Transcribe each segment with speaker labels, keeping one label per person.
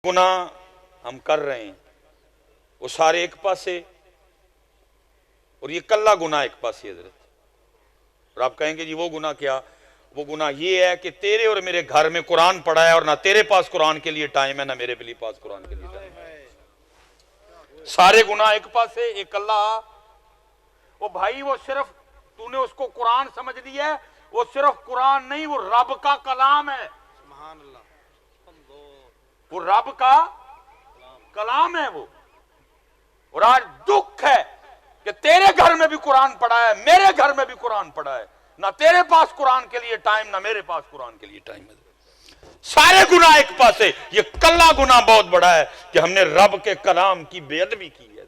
Speaker 1: गुनाह हम कर रहे हैं वो सारे एक पासे और ये कल्ला गुनाह एक पासे हजरत। और आप कहेंगे जी वो गुनाह क्या? वो गुनाह ये है कि तेरे और मेरे घर में कुरान पड़ा है और ना तेरे पास कुरान के लिए टाइम है ना मेरे पास कुरान के लिए टाइम है। सारे गुनाह एक पासे एक अल्लाह। वो भाई वो सिर्फ तूने उसको कुरान समझ लिया है, वो सिर्फ कुरान नहीं, वो रब का कलाम है। सुभान अल्लाह। वो रब का कलाम है वो। और आज दुख है कि तेरे घर में भी कुरान पड़ा है, मेरे घर में भी कुरान पड़ा है, ना तेरे पास कुरान के लिए टाइम ना मेरे पास कुरान के लिए टाइम है। सारे गुनाह एक पासे, ये कल्ला गुनाह बहुत बड़ा है कि हमने रब के कलाम की बेअदबी की है।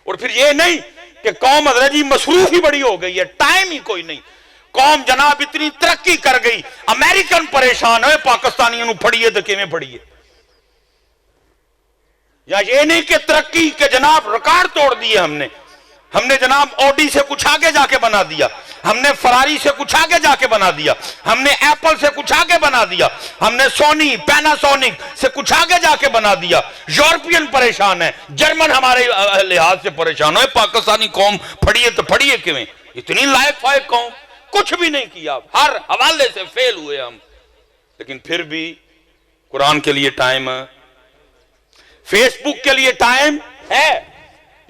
Speaker 1: और फिर ये नहीं कि कौम हजरत जी मसरूफ ही बड़ी हो गई है, टाइम ही कोई नहीं। कौम जनाब इतनी तरक्की कर गई, अमेरिकन परेशान है, पाकिस्तानियों को फड़िए तो किवें फड़िए। या ये नहीं कि तरक्की के जनाब रिकॉर्ड तोड़ दिए हमने जनाब ऑडी से कुछ आगे जाके बना दिया, हमने फरारी से कुछ आगे जाके बना दिया, हमने एप्पल से कुछ आगे बना दिया, हमने सोनी पैनासोनिक से कुछ आगे जाके बना दिया। यूरोपियन परेशान है, जर्मन हमारे लिहाज से परेशान है, पाकिस्तानी कौम फड़िए तो फड़िए किवें। इतनी लायक फायक कौम, कुछ भी नहीं किया, हर हवाले से फेल हुए हम। लेकिन फिर भी कुरान के लिए टाइम है, फेसबुक के लिए टाइम है,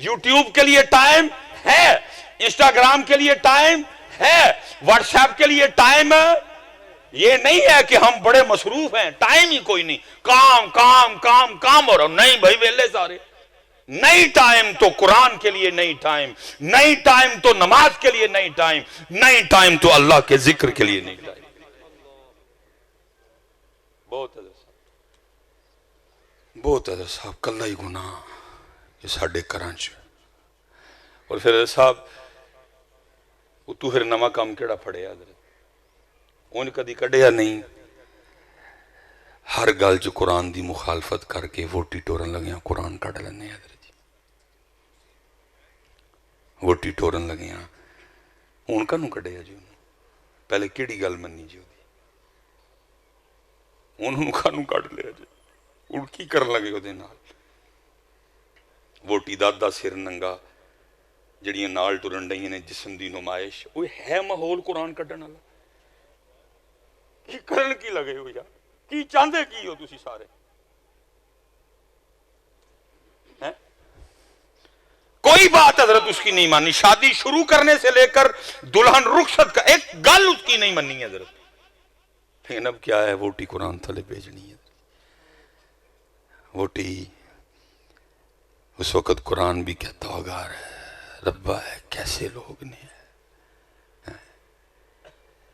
Speaker 1: यूट्यूब के लिए टाइम है, इंस्टाग्राम के लिए टाइम है, व्हाट्सएप के लिए टाइम है। ये नहीं है कि हम बड़े मसरूफ हैं, टाइम ही कोई नहीं, काम काम काम काम हो रहा। नहीं भाई वेले सारे, नहीं टाइम तो कुरान के लिए नहीं टाइम, नहीं टाइम तो नमाज के लिए नहीं टाइम, नहीं टाइम तो अल्लाह के जिक्र के लिए नहीं टाइम। बहुत है साहब कल्ला ही गुनाह ये साडे घरां च। और फिर साहब तू फिर नवा काम केड़ा फड़िया उन कदी कढ़िया नहीं। हर गल च कुरान की मुखालफत करके वोटी टोरन लगिया कुरान कढ़ लेने जी, वोटी टोरन लगिया हूं कानू कढ़िया जी, पहले किहड़ी गल मन्नी जी, उन्होंने कानू कढ़ लिया जी, उड़ की करन लगे उहदे नाल। वोटी दा सिर नंगा जड़ियां नाल टुरन डईयां ने जिस्म दी नुमाइश, वो है माहौल कुरान कढ़न वाला। की करन की लगे हो यार, की चाहते की हो तुसी सारे हैं? कोई बात हजरत उसकी नहीं मानी, शादी शुरू करने से लेकर दुल्हन रुखसत का एक गल उसकी नहीं मानी है हजरत। लेकिन अब क्या है, वोटी कुरान थले भेजनी है। वोटी उस वक्त कुरान भी कहता होगा रब्बा है कैसे लोग ने।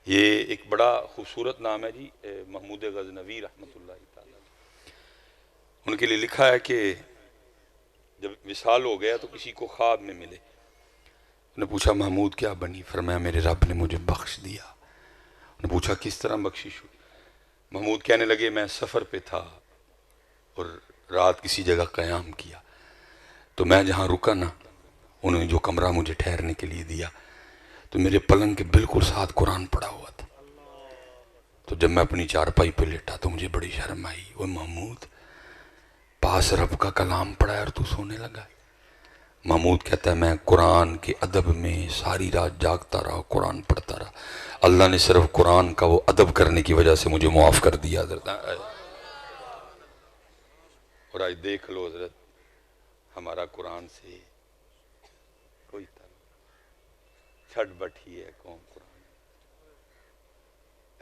Speaker 1: ये एक बड़ा खूबसूरत नाम है जी, महमूद गजनवी रहमतुल्लाह ताला। उनके लिए लिखा है कि जब विसाल हो गया तो किसी को ख्वाब में मिले, उन्हें पूछा महमूद क्या बनी? फरमाया मेरे रब ने मुझे बख्श दिया। उन्हें पूछा किस तरह बख्शिश हुई? महमूद कहने लगे मैं सफ़र पे था और रात किसी जगह क़याम किया, तो मैं जहाँ रुका ना, उन्होंने जो कमरा मुझे ठहरने के लिए दिया तो मेरे पलंग के बिल्कुल साथ कुरान पड़ा हुआ था। तो जब मैं अपनी चारपाई पे लेटा तो मुझे बड़ी शर्म आई, वो महमूद पास रब का कलाम पड़ा है और तू सोने लगा। महमूद कहता है मैं कुरान के अदब में सारी रात जागता रहा, कुरान पढ़ता रहा, अल्लाह ने सिर्फ कुरान का वो अदब करने की वजह से मुझे मुआफ़ कर दिया। और आज देख लो हजरत, हमारा कुरान से कोई छठ बैठी है कौम कुरान,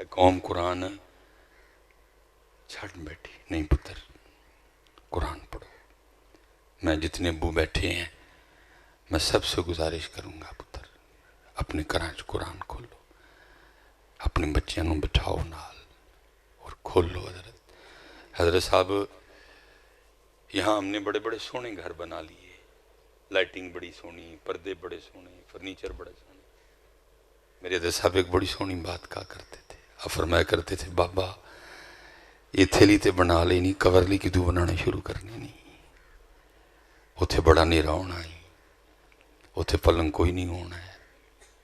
Speaker 1: कौम कुरान छठ बैठी नहीं। पुत्र कुरान पढ़ो। मैं जितने अबू बैठे हैं मैं सबसे गुजारिश करूंगा पुत्र अपने घरां च कुरान खोलो, अपने बच्चों को बिठाओ नाल और खोलो। हजरत साहब यहाँ हमने बड़े बड़े सोहने घर बना लिए, लाइटिंग बड़ी सोहनी, पर्दे बड़े सोहने, फर्नीचर बड़े सोहने। मेरे हजरत साहब एक बड़ी सोहनी बात कहा करते थे, फरमाया करते थे बाबा ये थैली ते बना ले नहीं, कवरली कि तू बनाने शुरू करने नहीं, उथे बड़ा नेरा होना है, उथे पलंग कोई नहीं होना है,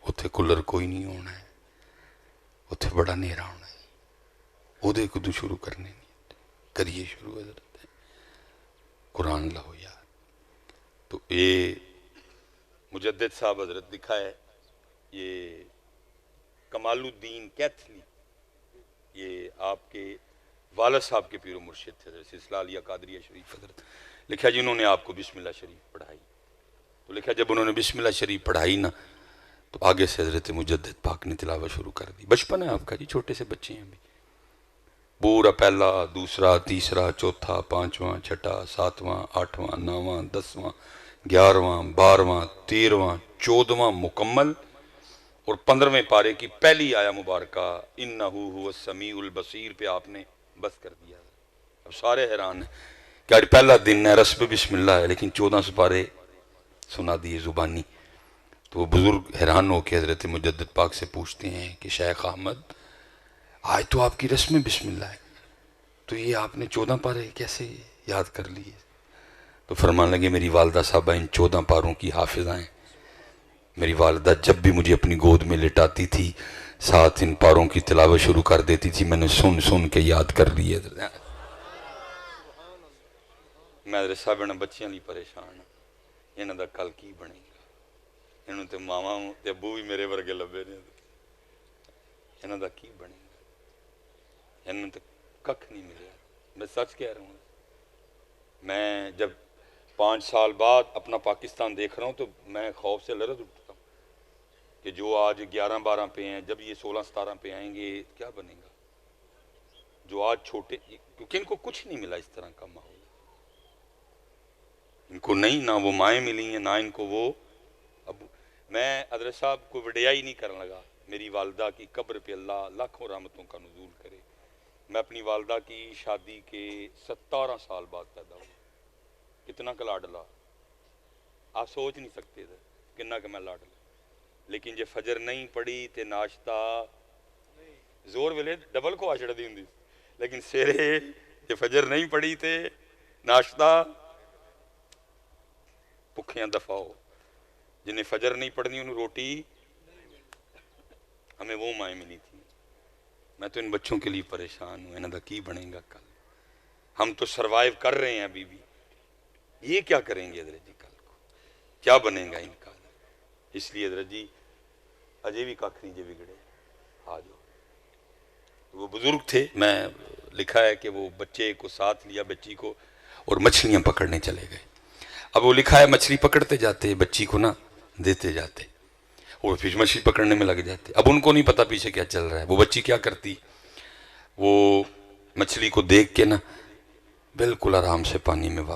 Speaker 1: उथे कूलर कोई नहीं होना है, उथे बड़ा नेरा होना है, उहदे को तू शुरू करने नहीं। کریے شروع حضرت قرآن لاؤ یار. تو یہ مجدد صاحب حضرت لکھا ہے، یہ کمال الدین کیتھلی، یہ آپ کے والد صاحب کے پیر و مرشد تھے حضرت سلسلہ علیہ قادریہ شریف حضرت. لکھا جنہوں نے آپ کو بسم اللہ شریف پڑھائی. تو لکھا جب انہوں نے بسم اللہ شریف پڑھائی نا تو آگے سے حضرت مجدد پاک نے تلاوت شروع کر دی. بچپن ہے آپ کا جی، چھوٹے سے بچے ہیں ابھی. پورا پہلا، دوسرا، تیسرا، چوتھا، پانچواں، چھٹا، ساتواں، آٹھواں، نواں، دسواں، 11واں، 12واں، 13واں، 14واں مکمل، اور 15ویں پارے کی پہلی آیا مبارکہ انہو هو السمیع البصیر پہ آپ نے بس کر دیا. اب سارے حیران ہیں کہ آج پہلا دن ہے، رسم بسم اللہ ہے، لیکن 14 سپارے سنا دیے زبانی. تو وہ بزرگ حیران ہو کے حضرت مجدد پاک سے پوچھتے ہیں کہ شیخ احمد، آج تو آپ کی رسم بسم اللہ ہے، تو یہ آپ نے 14 پارے کیسے یاد کر لیے؟ تو فرمان لگے میری والدہ صاحبہ ان 14 پاروں کی حافظہ ہیں. میری والدہ جب بھی مجھے اپنی گود میں لٹاتی تھی ساتھ ان پاروں کی تلاوت شروع کر دیتی تھی، میں نے سن سن کے یاد کر لیے. میں حضرت صاحب نے بچیاں لی پریشان ہوں، انہوں دا کل کی بنے گا. انہوں تے ماما تے ابو بھی میرے ورگے لبے نے، انہوں دا کی بنے گا؟ انہوں تے ککھ نہیں ملیا. میں سچ کہہ رہا ہوں، میں جب 5 سال بعد اپنا پاکستان دیکھ رہا ہوں تو میں خوف سے لرز اٹھتا ہوں کہ جو آج 11-12 پہ ہیں، جب یہ 16-17 پہ آئیں گے کیا بنے گا؟ جو آج چھوٹے، کیونکہ ان کو کچھ نہیں ملا اس طرح کا ماحول، ان کو نہیں، نہ وہ مائیں ملی ہیں، نہ ان کو وہ ابو. میں حضرت صاحب کو وڈیا ہی نہیں کرنے لگا. میری والدہ کی قبر پہ اللہ لاکھوں رحمتوں کا نزول کرے. میں اپنی والدہ کی شادی کے 17 سال بعد پیدا ہوا. کتنا کا لاڈلا، آپ سوچ نہیں سکتے تھے کتنا کہ میں لاڈلا. لیکن جے فجر نہیں پڑھی تے ناشتہ زور ویلے ڈبل کو آچڑ دی ہوں، لیکن سیرے جے فجر نہیں پڑھی تے ناشتہ پکھیاں دفعہ ہو. جنہیں فجر نہیں پڑھنی انہوں روٹی، ہمیں وہ مائیں ملی تھی. میں تو ان بچوں کے لیے پریشان ہوں، انہوں دا کی بنے گا کل؟ ہم تو سروائیو کر رہے ہیں ابھی بھی، یہ کیا کریں گے حضرت جی کل کو؟ کیا بنے گا ان کا؟ اس لیے حضرت جی اجے بھی ککھ نہیں جے بگڑے. آ جاؤ. وہ بزرگ تھے، میں لکھا ہے کہ وہ بچے کو ساتھ لیا، بچی کو، اور مچھلیاں پکڑنے چلے گئے. اب وہ لکھا ہے مچھلی پکڑتے جاتے، بچی کو نا دیتے جاتے، اور پھر مچھلی پکڑنے میں لگ جاتے. اب ان کو نہیں پتا پیچھے کیا چل رہا ہے. وہ بچی کیا کرتی، وہ مچھلی کو دیکھ کے نا بالکل آرام سے پانی میں واپس